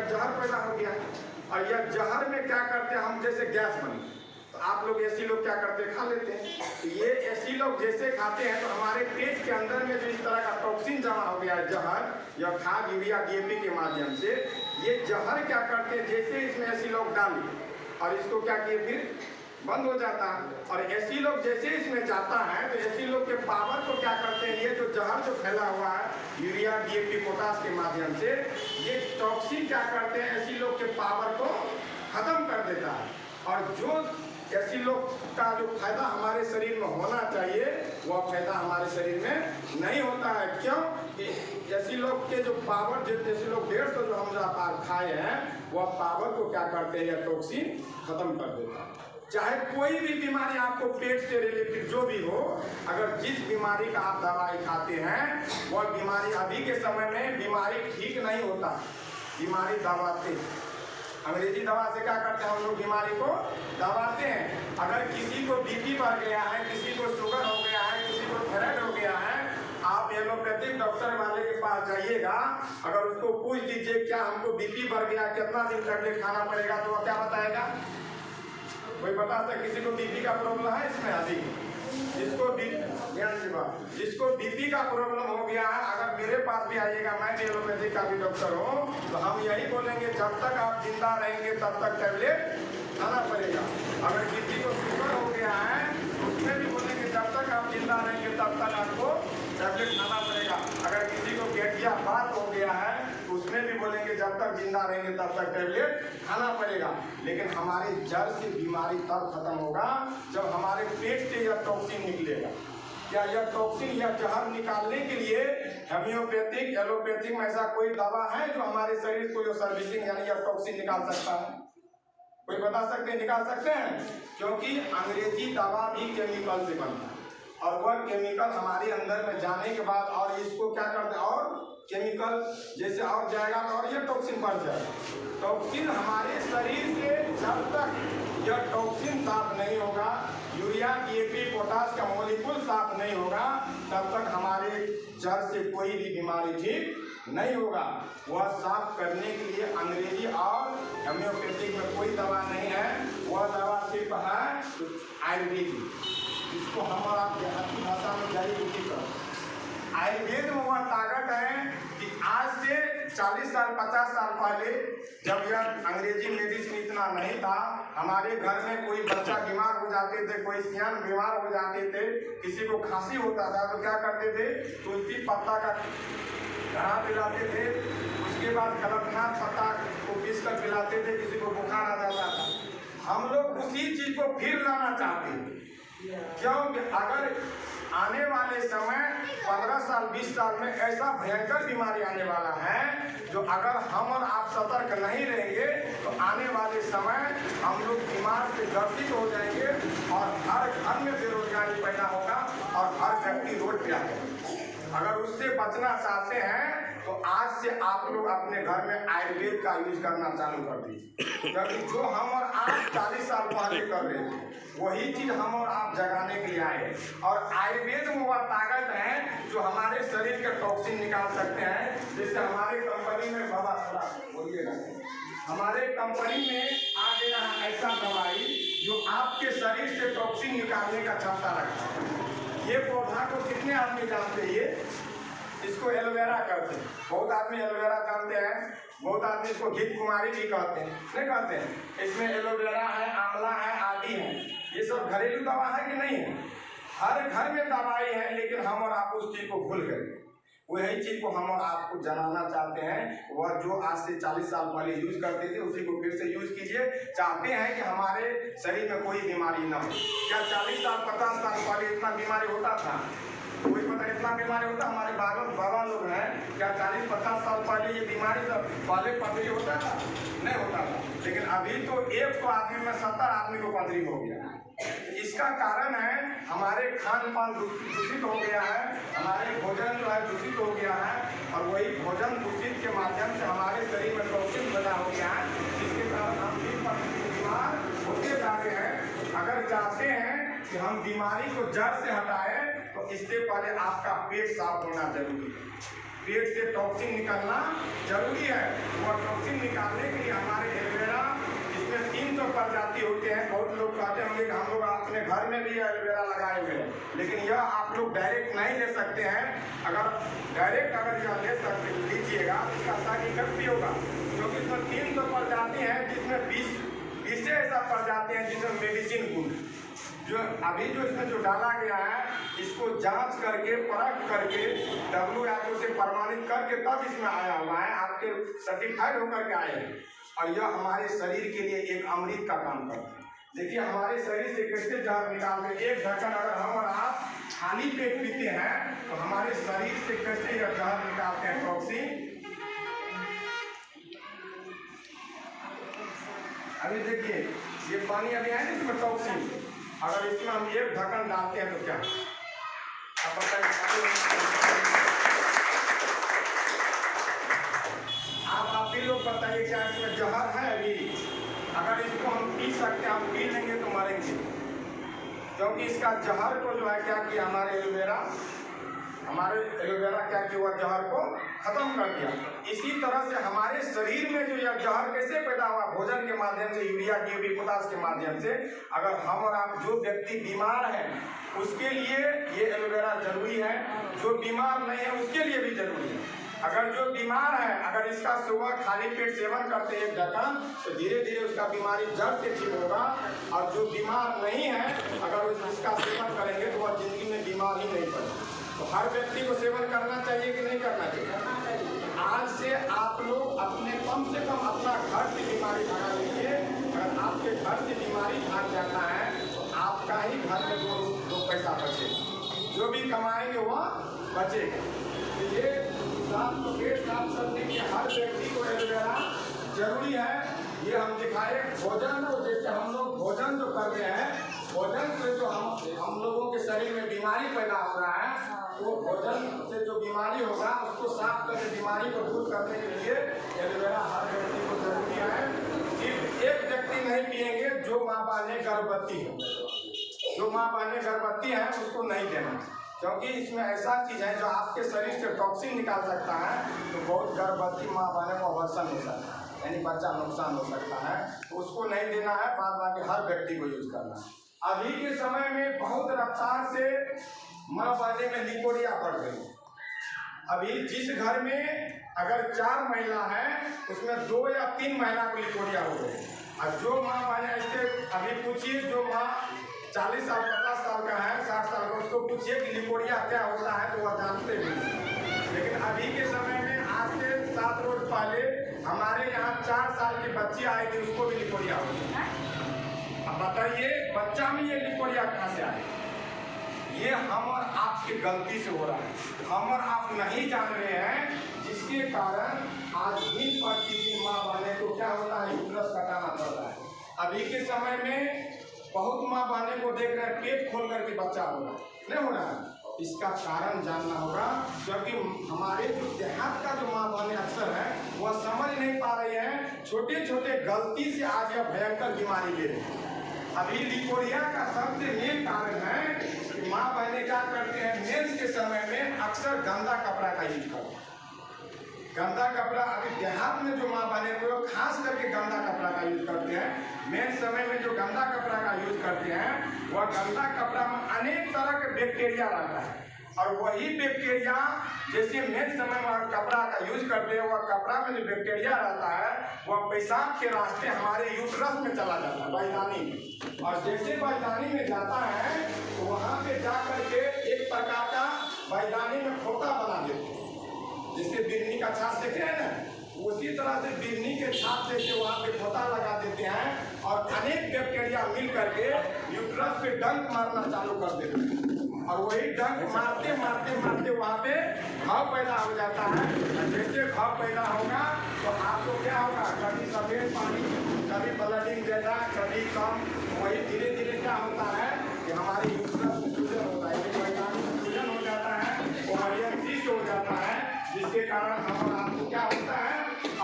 यह जहर पैदा हो गया। और यह जहर में क्या करते हैं हम, जैसे गैस बनी तो आप लोग ऐसी लोग क्या करते हैं, खा लेते हैं। तो ये ऐसी लोग जैसे खाते हैं तो हमारे पेट के अंदर में जो इस तरह का टॉक्सिन जमा हो गया है जहर, यह खाद यूरिया डीएपी के माध्यम से, ये जहर क्या करते हैं, जैसे इसमें ऐसी लोग डाली और इसको क्या किए फिर बंद हो जाता है। और ऐसी लोग जैसे इसमें जाता है तो ऐसी लोग के पावर को क्या करते हैं, ये जो जहर जो फैला हुआ है यूरिया डीएपी पोटास के माध्यम से, ये टॉक्सिन क्या करते हैं, ऐसी लोग के पावर को खत्म कर देता है। और जो ऐसी लोग का जो फायदा हमारे शरीर में होना चाहिए वह फायदा हमारे शरीर में नहीं होता है। क्यों कि ऐसी लोग के जो पावर, जैसे लोग 150 जो हम पार खाए हैं वह पावर को क्या करते हैं, यह टॉक्सिन खत्म कर देता है। चाहे कोई भी बीमारी आपको पेट से रिलेटेड जो भी हो, अगर जिस बीमारी का आप दवाई खाते हैं वह बीमारी अभी के समय में बीमारी ठीक नहीं होता, बीमारी दबाते। अंग्रेजी दवा से क्या करते हैं हम लोग, बीमारी को दबाते हैं। अगर किसी को बीपी बढ़ गया है, किसी को शुगर हो गया है, किसी को थायराइड हो गया है, आप एलोपैथिक डॉक्टर वाले के पास जाइएगा, अगर उसको पूछ दीजिए क्या हमको बीपी बढ़ गया, कितना दिन टैबलेट खाना पड़ेगा, तो वह क्या बताएगा, कोई बता सकता। किसी को बीपी का प्रॉब्लम है इसमें अभी, जिसको बीपी का प्रॉब्लम हो गया है, अगर मेरे पास भी आइएगा, मैं भी एलोपैथिक का भी डॉक्टर हूँ, तो हम यही बोलेंगे जब तक आप जिंदा रहेंगे तब तक टैबलेट खाना पड़ेगा। अगर बीपी को शुगर हो गया है उसमें भी बोलेंगे जब तक आप जिंदा रहेंगे तब तक आपको टैबलेट खाना पड़ेगा। अगर किसी को गठिया बात हो गया है तो उसमें भी बोलेंगे जब तक जिंदा रहेंगे तब तक टैबलेट खाना पड़ेगा। लेकिन हमारे जड़ से बीमारी तब खत्म होगा जब हमारे पेट से यह टॉक्सिन निकलेगा। क्या यह टॉक्सिन या जहर निकालने के लिए होम्योपैथिक एलोपैथिक में ऐसा कोई दवा है जो हमारे शरीर को जो सर्विसिंग यानी यह टॉक्सिन निकाल सकता है? कोई बता सकते हैं, निकाल सकते हैं? क्योंकि अंग्रेजी दवा भी केमिकल से बनता है और वह केमिकल हमारे अंदर में जाने के बाद और इसको क्या करते हैं, और केमिकल जैसे और जाएगा तो और यह टॉक्सिन बढ़ जाएगा। टॉक्सिन हमारे शरीर से जब तक यह टॉक्सिन साफ नहीं होगा, यूरिया डीएपी पोटास का मॉलिक्यूल साफ नहीं होगा, तब तक हमारे जड़ से कोई भी बीमारी ठीक नहीं होगा। वह साफ करने के लिए अंग्रेजी और होम्योपैथिक में कोई दवा नहीं है, वह दवा सिर्फ है आयुर्वेदिक, जिसको हम और आप देहाती भाषा में जड़ी बूटी करते हैं। आयुर्वेद में वह ताकत है कि आज से 40 साल 50 साल पहले जब यह अंग्रेजी मेडिसिन इतना नहीं था, हमारे घर में कोई बच्चा बीमार हो जाते थे, कोई सियान बीमार हो जाते थे, किसी को खांसी होता था तो क्या करते थे, तुलसी पत्ता का घड़ा पिलाते थे, उसके बाद कड़कनाथ पत्ता को पीस कर पिलाते थे, किसी को बुखार आ जाता था। हम लोग उसी चीज को फिर लाना चाहते हैं, क्योंकि अगर आने वाले समय 15 साल 20 साल में ऐसा भयंकर बीमारी आने वाला है जो अगर हम और आप सतर्क नहीं रहेंगे तो आने वाले समय हम लोग बीमार से ग्रसित हो जाएंगे और हर घर में बेरोजगारी पैदा होगा और हर व्यक्ति रोड पे आ जाएगा। अगर उससे बचना चाहते हैं तो आज से आप लोग अपने घर में आयुर्वेद का यूज करना चालू कर दीजिए, क्योंकि जो हम और आप 40 साल पहले कर रहे थे वही चीज हम और आप जगाने के लिए आए। और आयुर्वेद में वह ताकत है जो हमारे शरीर के टॉक्सिन निकाल सकते हैं। जैसे हमारे कंपनी में बाबा थोड़ा बोलिएगा, हमारे कंपनी में आ गया है ऐसा दवाई जो आपके शरीर से टॉक्सिन निकालने का क्षमता रखता है। ये पौधा को कितने आदमी जानते हैं? ये इसको एलोवेरा कहते हैं, बहुत आदमी एलोवेरा जानते हैं, बहुत आदमी इसको घृत कुमारी भी कहते हैं, नहीं कहते हैं? इसमें एलोवेरा है, आंवला है, आदि है, ये सब घरेलू दवा है कि नहीं है? हर घर में दवाई है, लेकिन हम और आप उस चीज को भूल गए। वही चीज को हम और आपको जनाना चाहते हैं, वह जो आज से 40 साल पहले यूज करते थे उसी को फिर से यूज कीजिए। चाहते हैं कि हमारे शरीर में कोई बीमारी ना हो। क्या 40 साल 50 साल पहले इतना बीमारी होता था? कोई पता इतना बीमारी होता? हमारे बाबा लोग हैं, क्या 40-50 साल पहले ये बीमारी सब पहले पथरी होता था? नहीं होता था। लेकिन अभी तो 100 आदमी में 70 आदमी को पथरी हो गया। इसका कारण है हमारे खान पान दूषित हो गया है, हमारे भोजन जो है दूषित हो गया है, और वही भोजन दूषित के माध्यम से हमारे शरीर में टॉक्सिन पैदा हो गया है, जिसके कारण हम बीमार होते जा रहे हैं। अगर चाहते हैं कि हम बीमारी को जड़ से हटाएं तो इससे पहले आपका पेट साफ होना जरूरी है। पेट से टॉक्सिन निकलना जरूरी है। वह टॉक्सिन निकालने के लिए हमारे एलोवेरा इसमें 300 प्रजाति होते हैं। बहुत लोग कहते होंगे कि हम लोग अपने घर में भी एलोवेरा लगाए हुए हैं, लेकिन यह आप लोग डायरेक्ट नहीं ले सकते हैं। अगर डायरेक्ट यह ले सकते लीजिएगा तो इसका साइड इफेक्ट भी होगा, क्योंकि इसमें 300 प्रजाति हैं, जिसमें 20 ऐसा प्रजाति हैं जिसमें मेडिसिन गुण जो अभी जो इसमें जो डाला गया है, इसको जांच करके परख करके WHO से प्रमाणित करके तब इसमें आया हुआ है, आपके सर्टिफाइड होकर के आए हैं। और यह हमारे शरीर के लिए एक अमृत का काम करता है। देखिए हमारे शरीर से कैसे जहर निकालते, एक ढक्कन अगर हम और आप खाली पेट पीते हैं तो हमारे शरीर से कैसे यह जहर निकालते हैं टॉक्सिन। अभी देखिए ये पानी अभी है ना, इसमें टॉक्सिन, अगर इसमें हम एक ढक्कन डालते हैं तो क्या आप बताइए। आप ही लोग बताइए क्या इसमें जहर है? अभी अगर इसको हम पी सकते हैं, हम पी लेंगे तो मरेंगे, क्योंकि इसका जहर को जो है क्या किया हमारे एलोवेरा क्या किया, वह जहर को खत्म कर दिया। इसी तरह से हमारे शरीर में जो यह जहर कैसे पैदा हुआ, भोजन के माध्यम से, यूरिया DAP पोटाश के माध्यम से। अगर हम और आप जो व्यक्ति बीमार है उसके लिए ये एलोवेरा जरूरी है, जो बीमार नहीं है उसके लिए भी जरूरी है। अगर जो बीमार है, अगर इसका सुबह खाली पेट सेवन करते हैं एक ढक्कन, तो धीरे धीरे उसका बीमारी जड़ से ठीक होगा। और जो बीमार नहीं है, अगर इसका सेवन करेंगे तो वह जिंदगी में बीमार ही नहीं पड़ेगा। तो हर व्यक्ति को सेवन करना चाहिए कि नहीं करना चाहिए? आज से आप लोग अपने कम से कम अपना घर से बीमारी भगा लीजिए। अगर आपके घर से बीमारी भाग जाता है तो आपका ही घर में दो पैसा बचेगा, जो भी कमाएंगे वह बचेगा। तो ये साफ सब्जी के हर व्यक्ति को एलोवेरा जरूरी है। ये हम दिखाए भोजन, जैसे हम लोग भोजन जो कर रहे हैं, भोजन से जो हम लोगों के शरीर में बीमारी पैदा हो रहा है, तो भोजन से जो बीमारी होगा उसको साफ करके बीमारी को दूर करने के लिए एलोवेरा हर व्यक्ति को जरूरी है। सिर्फ एक व्यक्ति नहीं पिएंगे जो माँ बाने गर्भवती है, जो माँ बाने गर्भवती है उसको नहीं देना, क्योंकि इसमें ऐसा चीज है जो आपके शरीर से टॉक्सिन निकाल सकता है। तो बहुत गर्भवती माँ बाने को अवर्सन हो सकता है, यानी बच्चा नुकसान हो सकता है, तो उसको नहीं देना है। बाद बाकी हर व्यक्ति को यूज करना है। अभी के समय में बहुत रफ्तार से माँ बाने में लिकोरिया बढ़ गई। अभी जिस घर में अगर 4 महिला है उसमें 2 या 3 महिला को लिकोरिया हो गई। और जो माँ बाने ऐसे अभी पूछिए, जो माँ 40 साल 50 साल का है, 60 साल का, उसको पूछिए कि लिकोरिया क्या होता है तो वह जानते भी नहीं। लेकिन अभी के समय में आज से 7 रोज पहले हमारे यहाँ 4 साल की बच्ची आई थी, उसको भी लिकोरिया हो गई। अब बताइए बच्चा में ये लिकोरिया कहाँ से आए? ये हम और आपकी गलती से हो रहा है, हम और आप नहीं जान रहे हैं, जिसके कारण आज दिन प्रतिदिन माँ बाने को क्या होता है, यूट्रस कटाना पड़ता है। अभी के समय में बहुत माँ बाने को देख रहे हैं पेट खोल करके बच्चा हो रहा है, नहीं हो रहा है। इसका कारण जानना होगा, क्योंकि हमारे जो देहात का जो माँ बाने अक्सर है वह समझ नहीं पा रहे हैं, छोटे छोटे गलती से आज यह भयंकर बीमारी ले रहे हैं। अभी लिकोरिया का सबसे मेन कारण है कि माँ बहने क्या करते हैं, मेंस के समय में अक्सर गंदा कपड़ा का यूज करते हैं। गंदा कपड़ा अभी देहात में जो माँ बहने को खास करके गंदा कपड़ा का यूज करते हैं। मेन समय में जो गंदा कपड़ा का यूज करते हैं, वह गंदा कपड़ा में अनेक तरह के बैक्टीरिया रहता है, और वही बैक्टीरिया जैसे मेन समय में कपड़ा का यूज करते हैं, वह कपड़ा में जो बैक्टीरिया रहता है वह पेशाब के रास्ते हमारे यूट्रस में चला जाता है, बाईदानी में। और जैसे बाईदानी में जाता है तो वहाँ पे जा करके एक प्रकार का बाईदानी में खोता बना देते हैं, जैसे बिरनी का छाप देखे हैं ना, उसी तरह से बिरनी के छाप से वहाँ पे खोता लगा देते हैं, और अनेक बैक्टीरिया मिल करके यूट्रस पे डंक मारना चालू कर देते हैं। और वही डंक मारते मारते मारते वहाँ पे घाव पैदा हो जाता है। जैसे घाव पैदा होगा तो आपको क्या होगा, कभी सफेद पानी, कभी ब्लडिंग देना, कभी कम,